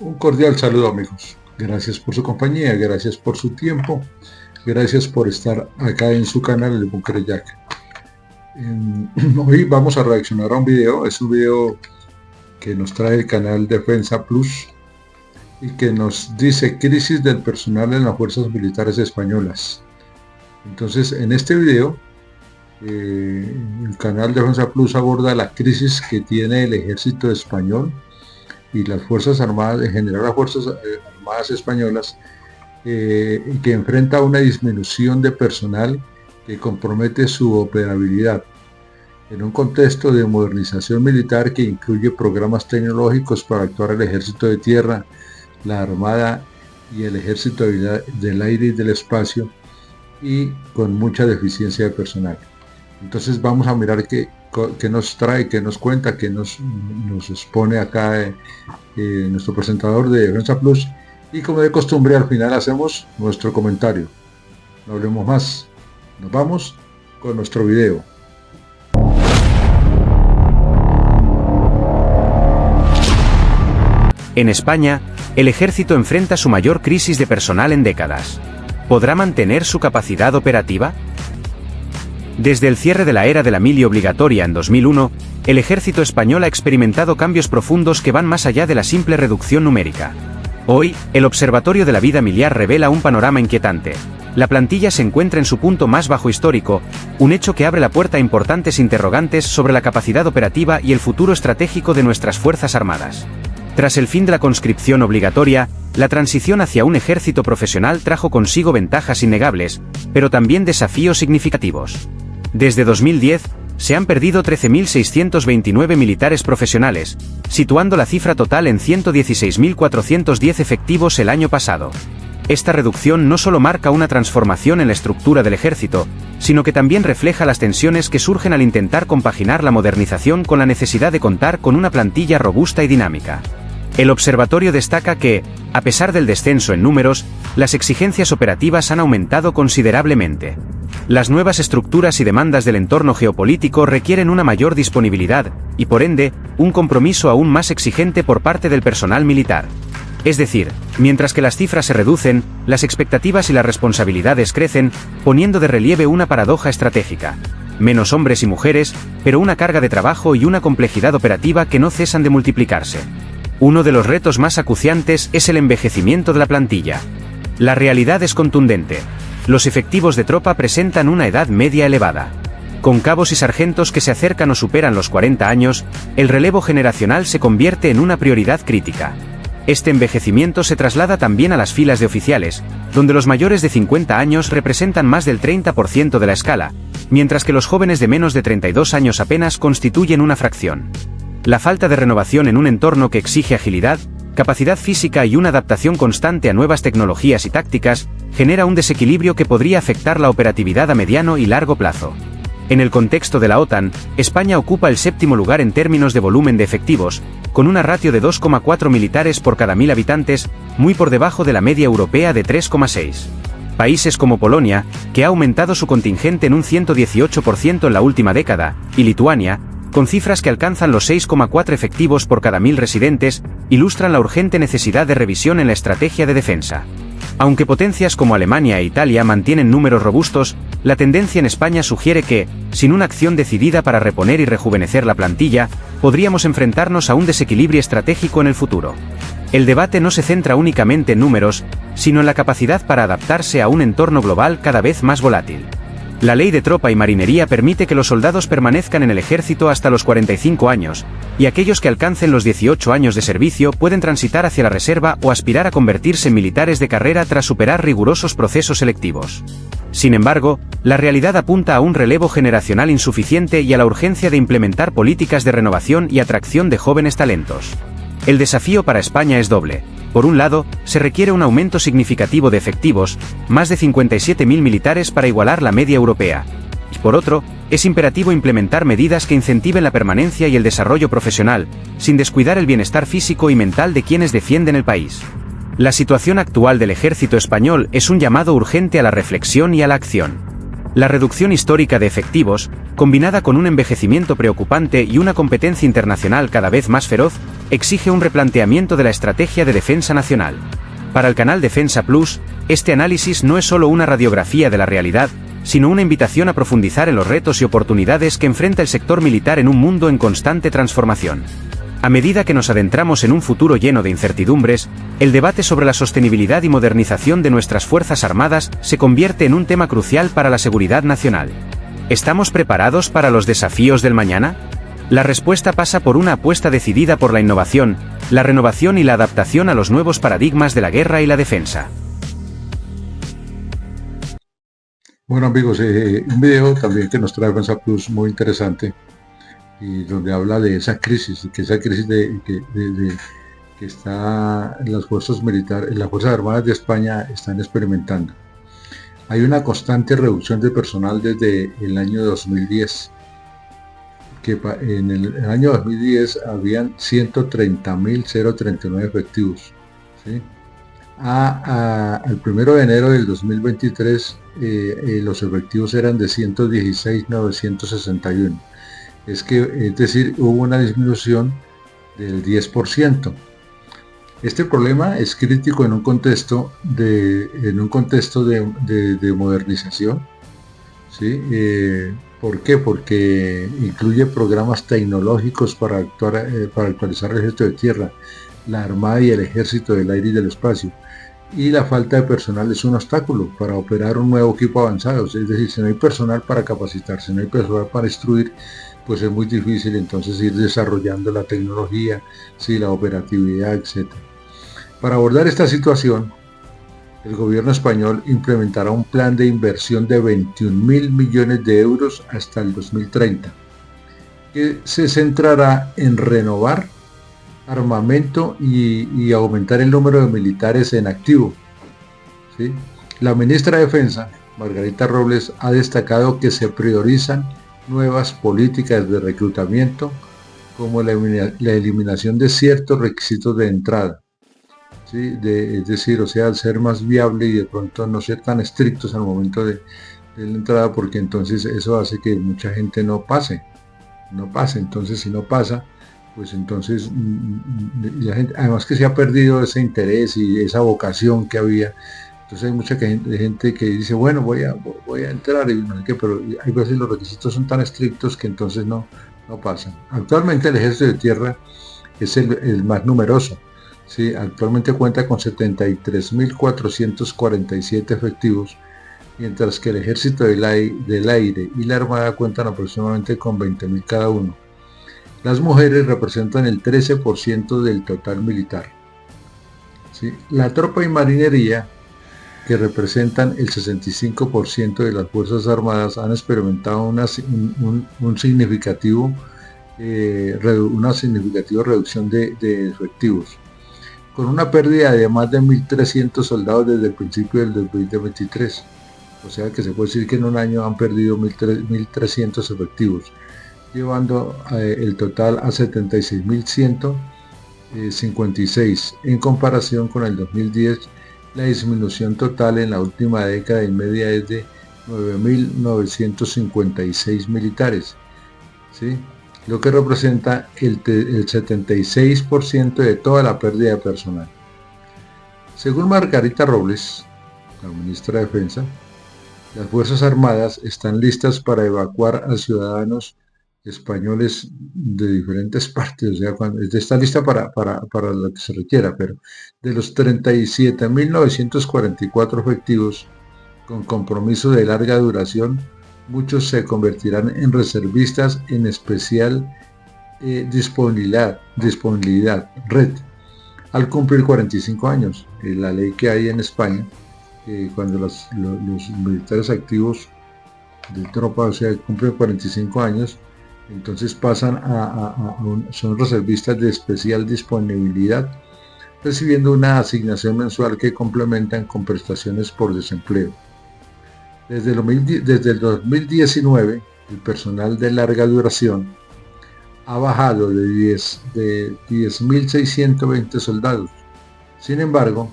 Un cordial saludo, amigos. Gracias por su compañía, gracias por su tiempo, gracias por estar acá en su canal El Búnker Jack. Hoy vamos a reaccionar a un video. Es un video que nos trae el canal Defensa Plus y que nos dice crisis del personal en las fuerzas militares españolas. Entonces, en este video el canal Defensa Plus aborda la crisis que tiene el ejército español y las fuerzas armadas, en general las fuerzas armadas españolas, que enfrenta una disminución de personal que compromete su operabilidad en un contexto de modernización militar que incluye programas tecnológicos para actuar el ejército de tierra, la armada y el ejército del aire y del espacio, y con mucha deficiencia de personal. Entonces vamos a mirar qué nos trae, qué nos cuenta, qué nos expone acá nuestro presentador de Defensa Plus, y como de costumbre al final hacemos nuestro comentario. No hablemos más, nos vamos con nuestro video. En España, el ejército enfrenta su mayor crisis de personal en décadas. ¿Podrá mantener su capacidad operativa? Desde el cierre de la era de la mili obligatoria en 2001, el ejército español ha experimentado cambios profundos que van más allá de la simple reducción numérica. Hoy, el Observatorio de la Vida Militar revela un panorama inquietante. La plantilla se encuentra en su punto más bajo histórico, un hecho que abre la puerta a importantes interrogantes sobre la capacidad operativa y el futuro estratégico de nuestras Fuerzas Armadas. Tras el fin de la conscripción obligatoria, la transición hacia un ejército profesional trajo consigo ventajas innegables, pero también desafíos significativos. Desde 2010, se han perdido 13.629 militares profesionales, situando la cifra total en 116.410 efectivos el año pasado. Esta reducción no solo marca una transformación en la estructura del ejército, sino que también refleja las tensiones que surgen al intentar compaginar la modernización con la necesidad de contar con una plantilla robusta y dinámica. El observatorio destaca que, a pesar del descenso en números, las exigencias operativas han aumentado considerablemente. Las nuevas estructuras y demandas del entorno geopolítico requieren una mayor disponibilidad, y por ende, un compromiso aún más exigente por parte del personal militar. Es decir, mientras que las cifras se reducen, las expectativas y las responsabilidades crecen, poniendo de relieve una paradoja estratégica. Menos hombres y mujeres, pero una carga de trabajo y una complejidad operativa que no cesan de multiplicarse. Uno de los retos más acuciantes es el envejecimiento de la plantilla. La realidad es contundente. Los efectivos de tropa presentan una edad media elevada. Con cabos y sargentos que se acercan o superan los 40 años, el relevo generacional se convierte en una prioridad crítica. Este envejecimiento se traslada también a las filas de oficiales, donde los mayores de 50 años representan más del 30% de la escala, mientras que los jóvenes de menos de 32 años apenas constituyen una fracción. La falta de renovación en un entorno que exige agilidad, capacidad física y una adaptación constante a nuevas tecnologías y tácticas, genera un desequilibrio que podría afectar la operatividad a mediano y largo plazo. En el contexto de la OTAN, España ocupa el 7º lugar en términos de volumen de efectivos, con una ratio de 2,4 militares por cada 1000 habitantes, muy por debajo de la media europea de 3,6. Países como Polonia, que ha aumentado su contingente en un 118% en la última década, y Lituania, con cifras que alcanzan los 6,4 efectivos por cada 1000 residentes, ilustran la urgente necesidad de revisión en la estrategia de defensa. Aunque potencias como Alemania e Italia mantienen números robustos, la tendencia en España sugiere que, sin una acción decidida para reponer y rejuvenecer la plantilla, podríamos enfrentarnos a un desequilibrio estratégico en el futuro. El debate no se centra únicamente en números, sino en la capacidad para adaptarse a un entorno global cada vez más volátil. La ley de tropa y marinería permite que los soldados permanezcan en el ejército hasta los 45 años, y aquellos que alcancen los 18 años de servicio pueden transitar hacia la reserva o aspirar a convertirse en militares de carrera tras superar rigurosos procesos selectivos. Sin embargo, la realidad apunta a un relevo generacional insuficiente y a la urgencia de implementar políticas de renovación y atracción de jóvenes talentos. El desafío para España es doble. Por un lado, se requiere un aumento significativo de efectivos, más de 57.000 militares para igualar la media europea. Y por otro, es imperativo implementar medidas que incentiven la permanencia y el desarrollo profesional, sin descuidar el bienestar físico y mental de quienes defienden el país. La situación actual del ejército español es un llamado urgente a la reflexión y a la acción. La reducción histórica de efectivos, combinada con un envejecimiento preocupante y una competencia internacional cada vez más feroz, exige un replanteamiento de la estrategia de defensa nacional. Para el canal Defensa Plus, este análisis no es solo una radiografía de la realidad, sino una invitación a profundizar en los retos y oportunidades que enfrenta el sector militar en un mundo en constante transformación. A medida que nos adentramos en un futuro lleno de incertidumbres, el debate sobre la sostenibilidad y modernización de nuestras Fuerzas Armadas se convierte en un tema crucial para la seguridad nacional. ¿Estamos preparados para los desafíos del mañana? La respuesta pasa por una apuesta decidida por la innovación, la renovación y la adaptación a los nuevos paradigmas de la guerra y la defensa. Bueno amigos, un video también que nos trae Defensa Plus muy interesante, y donde habla de esa crisis, que está las fuerzas militares, las Fuerzas Armadas de España están experimentando. Hay una constante reducción de personal desde el año 2010. Que en el año 2010 habían 130.039 efectivos, ¿sí? Al 1 de enero del 2023 los efectivos eran de 116.961. Es decir, hubo una disminución del 10%. Este problema es crítico en un contexto de modernización, ¿sí? ¿Por qué? Porque incluye programas tecnológicos para actualizar el ejército de tierra, la armada y el ejército del aire y del espacio. Y la falta de personal es un obstáculo para operar un nuevo equipo avanzado. Es decir, si no hay personal para capacitarse, si no hay personal para instruir, pues es muy difícil entonces ir desarrollando la tecnología, sí, la operatividad, etc. Para abordar esta situación, el gobierno español implementará un plan de inversión de 21.000 millones de euros hasta el 2030, que se centrará en renovar armamento y aumentar el número de militares en activo, ¿sí? La ministra de Defensa, Margarita Robles, ha destacado que se priorizan nuevas políticas de reclutamiento, como la eliminación de ciertos requisitos de entrada. ¿Sí? Es decir, o sea, ser más viable y de pronto no ser tan estrictos al momento de la entrada, porque entonces eso hace que mucha gente no pase. Entonces si no pasa, pues entonces la gente, además que se ha perdido ese interés y esa vocación que había. Entonces hay mucha gente que dice, bueno, voy a entrar, y no sé qué, pero hay veces los requisitos son tan estrictos que entonces no pasan. Actualmente el ejército de tierra es el más numeroso. Sí, actualmente cuenta con 73.447 efectivos, mientras que el ejército del aire y la armada cuentan aproximadamente con 20.000 cada uno. Las mujeres representan el 13% del total militar. ¿Sí? La tropa y marinería, que representan el 65% de las Fuerzas Armadas, han experimentado una significativa reducción de efectivos, con una pérdida de más de 1.300 soldados desde el principio del 2023. O sea que se puede decir que en un año han perdido 1.300 efectivos, llevando el total a 76.156. En comparación con el 2010, la disminución total en la última década y media es de 9.956 militares, ¿sí? Lo que representa el 76% de toda la pérdida de personal. Según Margarita Robles, la ministra de Defensa, las Fuerzas Armadas están listas para evacuar a ciudadanos españoles de diferentes partes, o sea, está lista para lo que se requiera, pero de los 37.944 efectivos con compromiso de larga duración, muchos se convertirán en reservistas en especial disponibilidad, red, al cumplir 45 años. La ley que hay en España, cuando los militares activos de tropa, o sea, cumplen 45 años, entonces pasan son reservistas de especial disponibilidad, recibiendo una asignación mensual que complementan con prestaciones por desempleo. Desde el 2019, el personal de larga duración ha bajado de 10.620 soldados. Sin embargo,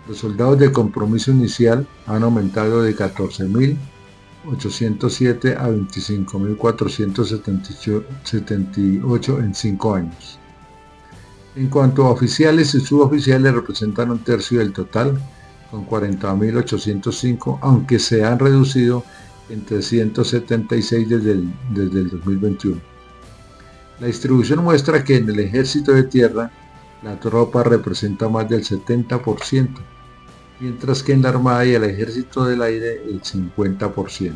los soldados de compromiso inicial han aumentado de 14.807 a 25.478 en 5 años. En cuanto a oficiales y suboficiales, representan un tercio del total, con 40.805, aunque se han reducido en 376 desde el 2021. La distribución muestra que en el ejército de tierra, la tropa representa más del 70%, mientras que en la armada y el ejército del aire el 50%.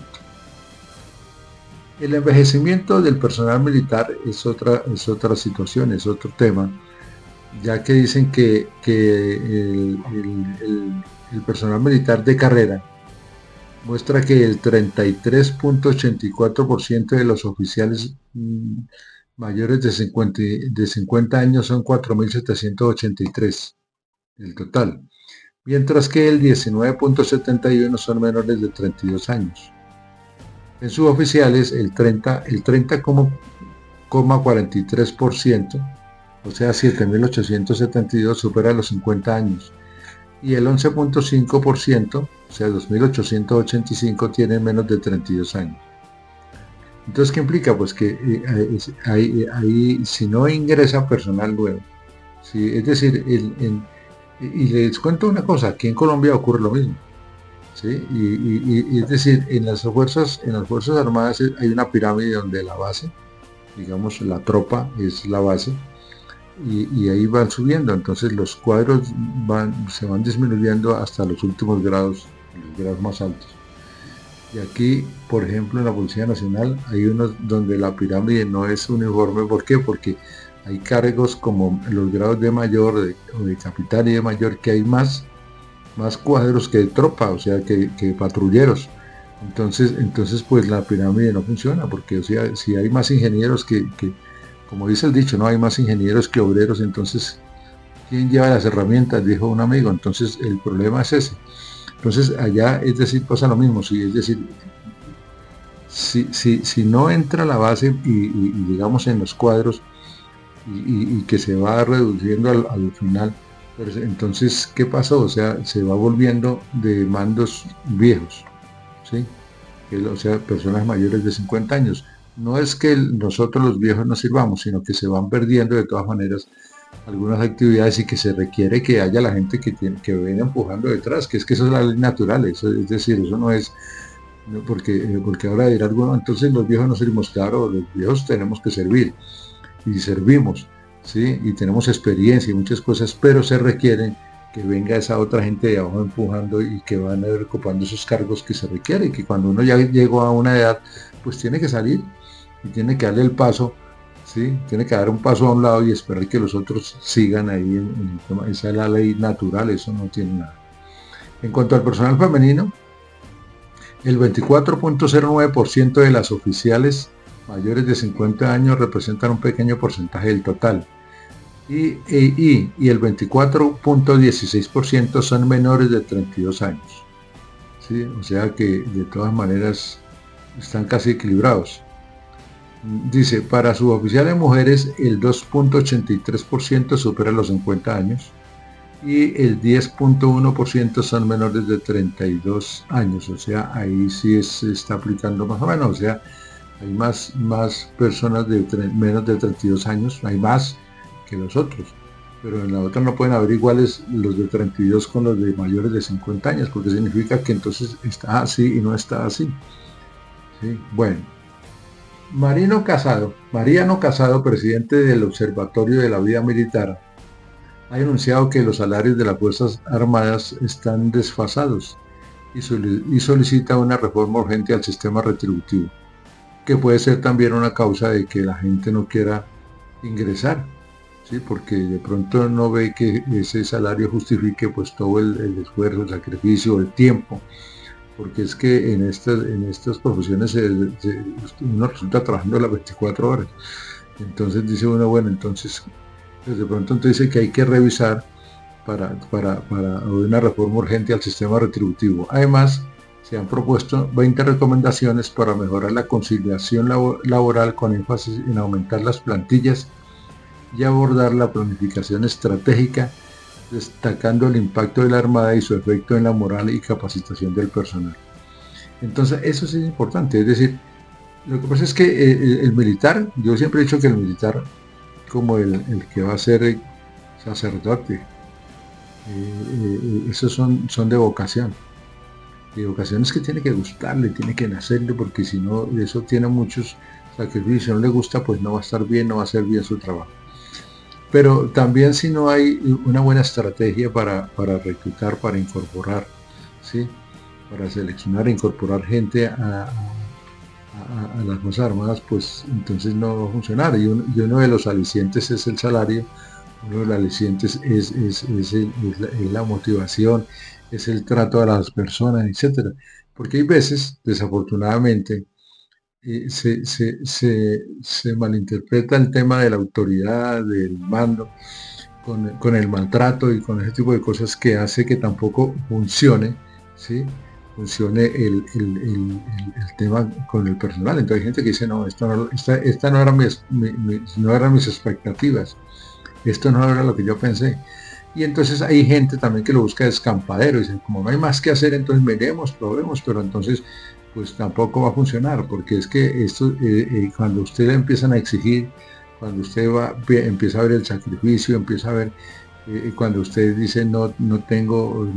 El envejecimiento del personal militar es otra situación, es otro tema, ya que dicen que el personal militar de carrera muestra que el 33.84% de los oficiales mayores de 50 años son 4.783 el total, mientras que el 19.71 son menores de 32 años. En suboficiales el 30,43%, o sea 7.872 supera los 50 años, y el 11.5%, o sea 2.885 tienen menos de 32 años. Entonces, ¿qué implica? Pues que ahí si no ingresa personal nuevo, ¿sí? Es decir, y les cuento una cosa, aquí en Colombia ocurre lo mismo, ¿sí? Y es decir, en las fuerzas armadas hay una pirámide donde la base, digamos, la tropa es la base, y ahí van subiendo, entonces los cuadros se van disminuyendo hasta los últimos grados, los grados más altos. Y aquí, por ejemplo, en la Policía Nacional hay unos donde la pirámide no es uniforme. ¿Por qué? Porque hay cargos como los grados de mayor o de capitán y de mayor, que hay más cuadros que de tropa, o sea, que patrulleros. Entonces pues la pirámide no funciona, porque o sea, si hay más ingenieros como dice el dicho, no hay más ingenieros que obreros, entonces ¿quién lleva las herramientas? Dijo un amigo. Entonces el problema es ese. Entonces allá, es decir, pasa lo mismo, ¿sí? Es decir, si no entra la base y digamos en los cuadros y que se va reduciendo al final, pues entonces, ¿qué pasó? O sea, se va volviendo de mandos viejos, ¿sí? O sea, personas mayores de 50 años. No es que nosotros los viejos no sirvamos, sino que se van perdiendo de todas maneras algunas actividades y que se requiere que haya la gente que venga empujando detrás, que eso es la ley natural, eso, es decir, eso no es porque ahora dirá alguno, entonces los viejos no servimos. Claro, los viejos tenemos que servir y servimos, ¿sí? Y tenemos experiencia y muchas cosas, pero se requieren que venga esa otra gente de abajo empujando y que van a ir ocupando esos cargos que se requieren, y que cuando uno ya llegó a una edad, pues tiene que salir y tiene que darle el paso, ¿sí? Tiene que dar un paso a un lado y esperar que los otros sigan ahí en el tema. Esa es la ley natural, eso no tiene nada. En cuanto al personal femenino, el 24.09% de las oficiales mayores de 50 años representan un pequeño porcentaje del total, y el 24.16% son menores de 32 años, ¿sí? O sea que de todas maneras están casi equilibrados. Dice, para suboficiales mujeres el 2.83% supera los 50 años y el 10.1% son menores de 32 años, o sea, ahí sí se está aplicando más o menos, o sea, hay más personas de menos de 32 años, hay más que los otros, pero en la otra no pueden haber iguales los de 32 con los de mayores de 50 años, porque significa que entonces está así y no está así, ¿sí? Bueno, Mariano Casado, presidente del Observatorio de la Vida Militar, ha anunciado que los salarios de las Fuerzas Armadas están desfasados y solicita una reforma urgente al sistema retributivo, que puede ser también una causa de que la gente no quiera ingresar, ¿sí? Porque de pronto no ve que ese salario justifique pues todo el esfuerzo, el sacrificio, el tiempo, porque es que en estas profesiones uno resulta trabajando las 24 horas. Entonces dice uno, bueno, entonces pues de pronto dice que hay que revisar para una reforma urgente al sistema retributivo. Además, se han propuesto 20 recomendaciones para mejorar la conciliación laboral, con énfasis en aumentar las plantillas y abordar la planificación estratégica, destacando el impacto de la Armada y su efecto en la moral y capacitación del personal. Entonces, eso sí es importante. Es decir, lo que pasa es que el militar, yo siempre he dicho que el militar, como el que va a ser sacerdote. Esos son de vocación. Y vocación es que tiene que gustarle, tiene que nacerle, porque si no, eso tiene muchos sacrificios. Si no le gusta, pues no va a estar bien, no va a hacer bien su trabajo. Pero también si no hay una buena estrategia para reclutar, para incorporar, ¿sí? Para seleccionar e incorporar gente a las Fuerzas Armadas, pues entonces no va a funcionar. Y uno de los alicientes es el salario, uno de los alicientes es la motivación, es el trato a las personas, etcétera. Porque hay veces, desafortunadamente, se malinterpreta el tema de la autoridad, del mando, con el maltrato y con ese tipo de cosas que hace que tampoco funcione, ¿sí? Funcione el tema con el personal. Entonces hay gente que dice, no, esta no, no eran mis expectativas, esto no era lo que yo pensé. Y entonces hay gente también que lo busca descampadero, dicen, como no hay más que hacer, entonces veremos, probemos, pero entonces pues tampoco va a funcionar, porque es que esto, cuando usted le empiezan a exigir, cuando usted empieza a ver el sacrificio, empieza a ver, cuando usted dice no tengo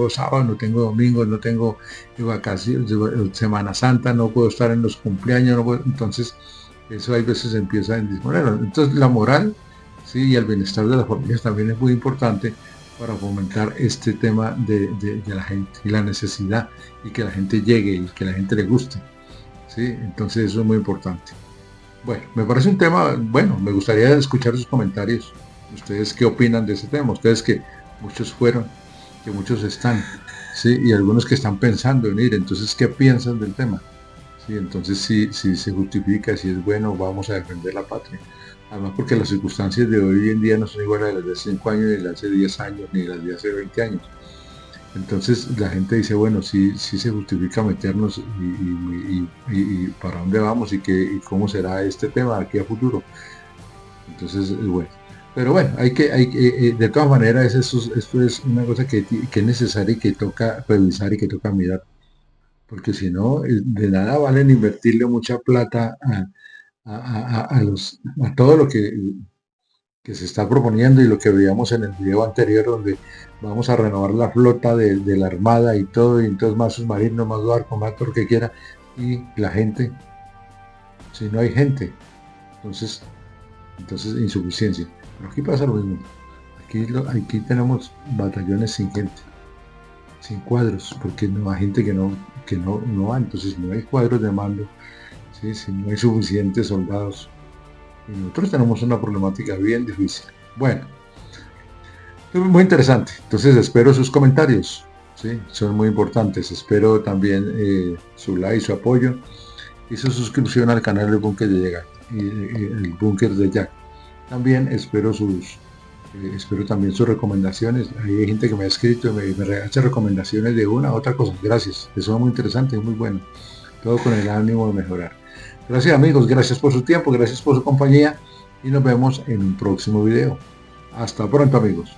sábado, no tengo domingo, no tengo vacaciones, Semana Santa, no puedo estar en los cumpleaños, no puedo, entonces eso hay veces empieza en disponer. Entonces la moral, ¿sí? Y el bienestar de las familias también es muy importante para fomentar este tema de la gente y la necesidad y que la gente llegue y que la gente le guste, ¿sí? Entonces eso es muy importante. Bueno, me parece un tema, bueno, me gustaría escuchar sus comentarios. ¿Ustedes qué opinan de ese tema? Ustedes que muchos fueron, que muchos están, ¿sí? Y algunos que están pensando en ir, entonces, ¿qué piensan del tema? ¿Sí? Entonces, si se justifica, si es bueno, vamos a defender la patria. Además, porque las circunstancias de hoy en día no son iguales a las de hace 5 años, ni las de hace 10 años, ni las de hace 20 años. Entonces la gente dice, bueno, sí se justifica meternos y para dónde vamos y cómo será este tema aquí a futuro. Entonces, bueno. Pero bueno, de todas maneras, esto es una cosa que es necesaria y que toca revisar y que toca mirar. Porque si no, de nada valen invertirle mucha plata a todo lo que se está proponiendo y lo que veíamos en el video anterior, donde vamos a renovar la flota de la Armada y todo, y entonces más submarinos, más barcos, más todo lo que quiera, y la gente, si no hay gente, entonces insuficiencia. Pero aquí pasa lo mismo. Aquí tenemos batallones sin gente, sin cuadros, porque no hay gente que no va, entonces no hay cuadros de mando, ¿sí? Si no hay suficientes soldados. Y nosotros tenemos una problemática bien difícil. Bueno, muy interesante. Entonces espero sus comentarios, ¿sí? Son muy importantes. Espero también su like, su apoyo y su suscripción al canal del Búnker de Jack y el Búnker de Jack. También espero también sus recomendaciones. Hay gente que me ha escrito y me hace recomendaciones de una u otra cosa. Gracias. Eso es muy interesante y muy bueno. Todo con el ánimo de mejorar. Gracias amigos, gracias por su tiempo, gracias por su compañía y nos vemos en un próximo video. Hasta pronto amigos.